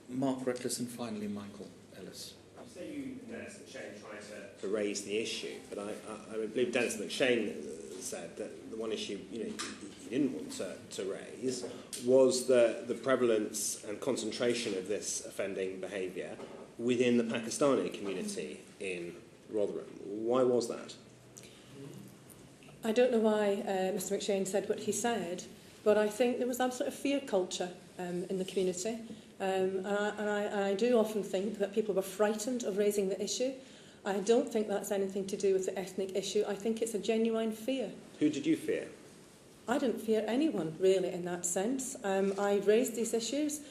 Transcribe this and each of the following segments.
Mark Reckless and finally Michael Ellis. You say you and Dennis McShane tried to raise the issue, but I believe Dennis McShane said that the one issue he didn't want to raise was the prevalence and concentration of this offending behaviour within the Pakistani community in Rotherham. Why was that? I don't know why Mr McShane said what he said, but I think there was some sort of fear culture in the community. And I do often think that people were frightened of raising the issue. I don't think that's anything to do with the ethnic issue. I think it's a genuine fear. Who did you fear? I didn't fear anyone, really, in that sense. I raised these issues.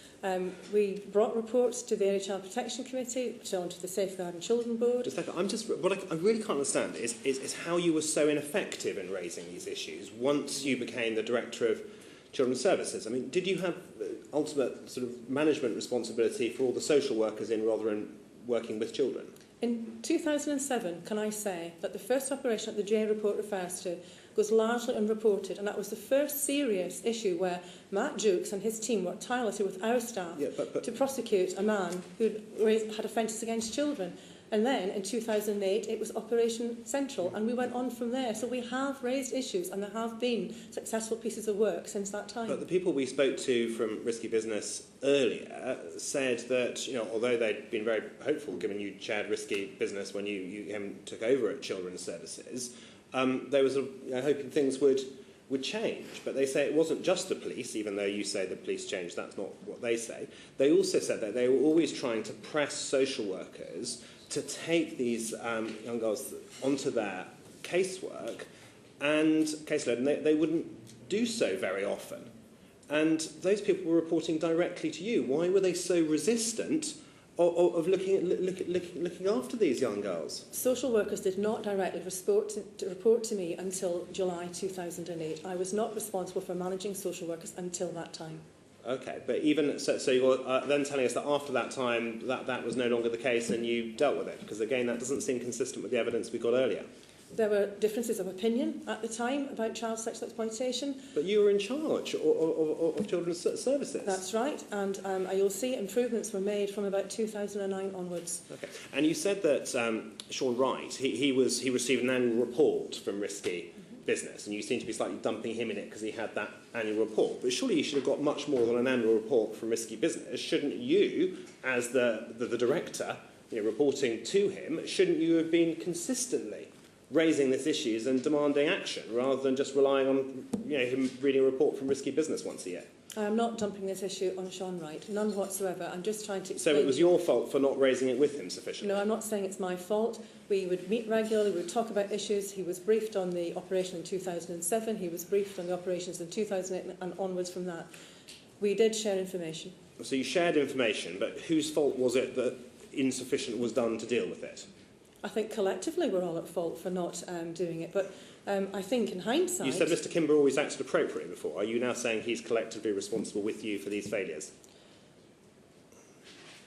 We brought reports to the Area Child Protection Committee, shown to the Safeguarding Children Board. Just like, what I really can't understand is how you were so ineffective in raising these issues once you became the Director of Children's Services. I mean, did you have ultimate sort of management responsibility for all the social workers in Rotherham working with children? In 2007, can I say that the first operation that the J report refers to goes largely unreported, and that was the first serious issue where Matt Jukes and his team worked tirelessly with our staff to prosecute a man who had offences against children. And then in 2008 it was Operation Central, and we went on from there. So we have raised issues, and there have been successful pieces of work since that time. But the people we spoke to from Risky Business earlier said that, although they'd been very hopeful given you chaired Risky Business when you took over at Children's Services, they were sort of hoping things would change. But they say it wasn't just the police, even though you say the police changed, that's not what they say. They also said that they were always trying to press social workers to take these young girls onto their casework and caseload, and they wouldn't do so very often. And those people were reporting directly to you. Why were they so resistant of looking after these young girls? Social workers did not directly report to me until July 2008. I was not responsible for managing social workers until that time. Okay, but even so you're then telling us that after that time that was no longer the case and you dealt with it, because again that doesn't seem consistent with the evidence we got earlier. There were differences of opinion at the time about child sexual exploitation. But you were in charge of Children's Services. That's right, and you'll see improvements were made from about 2009 onwards. Okay, and you said that Sean Wright, he received an annual report from Risky Business, and you seem to be slightly dumping him in it because he had that annual report. But surely you should have got much more than an annual report from Risky Business. Shouldn't you, as the director, reporting to him, shouldn't you have been consistently raising these issues and demanding action rather than just relying on him reading a report from Risky Business once a year? I'm not dumping this issue on Sean Wright, none whatsoever. I'm just trying to explain. So it was your fault for not raising it with him sufficiently? No, I'm not saying it's my fault. We would meet regularly, we would talk about issues. He was briefed on the operation in 2007, he was briefed on the operations in 2008 and onwards from that. We did share information. So you shared information, but whose fault was it that insufficient was done to deal with it? I think collectively we're all at fault for not doing it, but I think in hindsight... You said Mr Kimber always acted appropriately before. Are you now saying he's collectively responsible with you for these failures?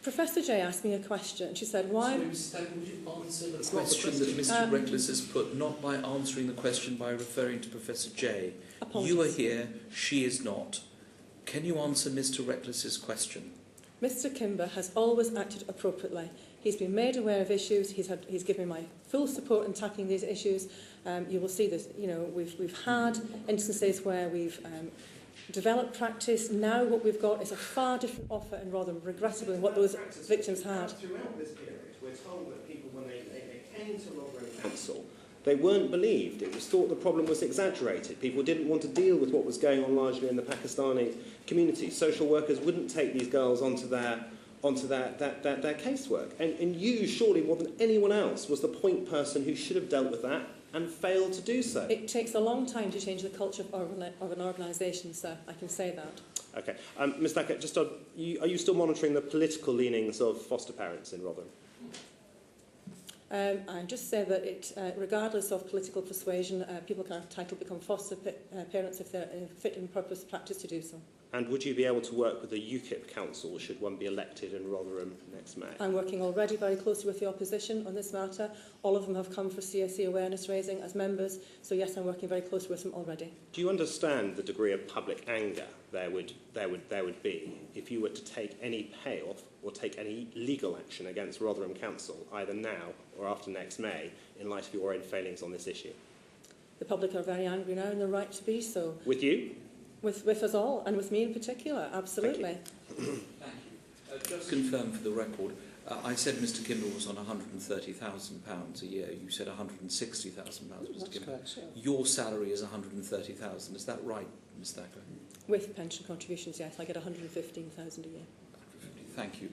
Professor J asked me a question. She said, why... Sorry, Mr Thacker, would you answer the question that Mr Reckless has put, not by answering the question by referring to Professor J? Apologies. You are here, she is not. Can you answer Mr Reckless's question? Mr Kimber has always acted appropriately. He's been made aware of issues. He's given me my full support in tackling these issues. You will see this. We've had instances where we've developed practice. Now what we've got is a far different offer in Rotherham, regrettably, than what those victims had. Throughout this period, we're told that people, when they came to Rotherham Council, they weren't believed. It was thought the problem was exaggerated. People didn't want to deal with what was going on largely in the Pakistani community. Social workers wouldn't take these girls onto their casework. And you, surely more than anyone else, was the point person who should have dealt with that and failed to do so. It takes a long time to change the culture of an organisation, sir. I can say that. Okay. Ms Thacker, are you still monitoring the political leanings of foster parents in Rotherham? I just say that regardless of political persuasion, people are entitled to become foster parents if they're fit and proper practice to do so. And would you be able to work with the UKIP council should one be elected in Rotherham next May? I'm working already very closely with the opposition on this matter. All of them have come for CSE awareness raising as members, so yes, I'm working very closely with them already. Do you understand the degree of public anger there would be if you were to take any payoff or take any legal action against Rotherham Council, either now or after next May, in light of your own failings on this issue? The public are very angry now, and they're right to be so. With you? With us all, and with me in particular, absolutely. Thank you. Just confirm for the record, I said Mr Kimball was on £130,000 a year. You said £160,000, Mr Kimball. Correct, yeah. Your salary is £130,000. Is that right, Ms Thacker? With pension contributions, yes, I get £115,000 a year. Thank you.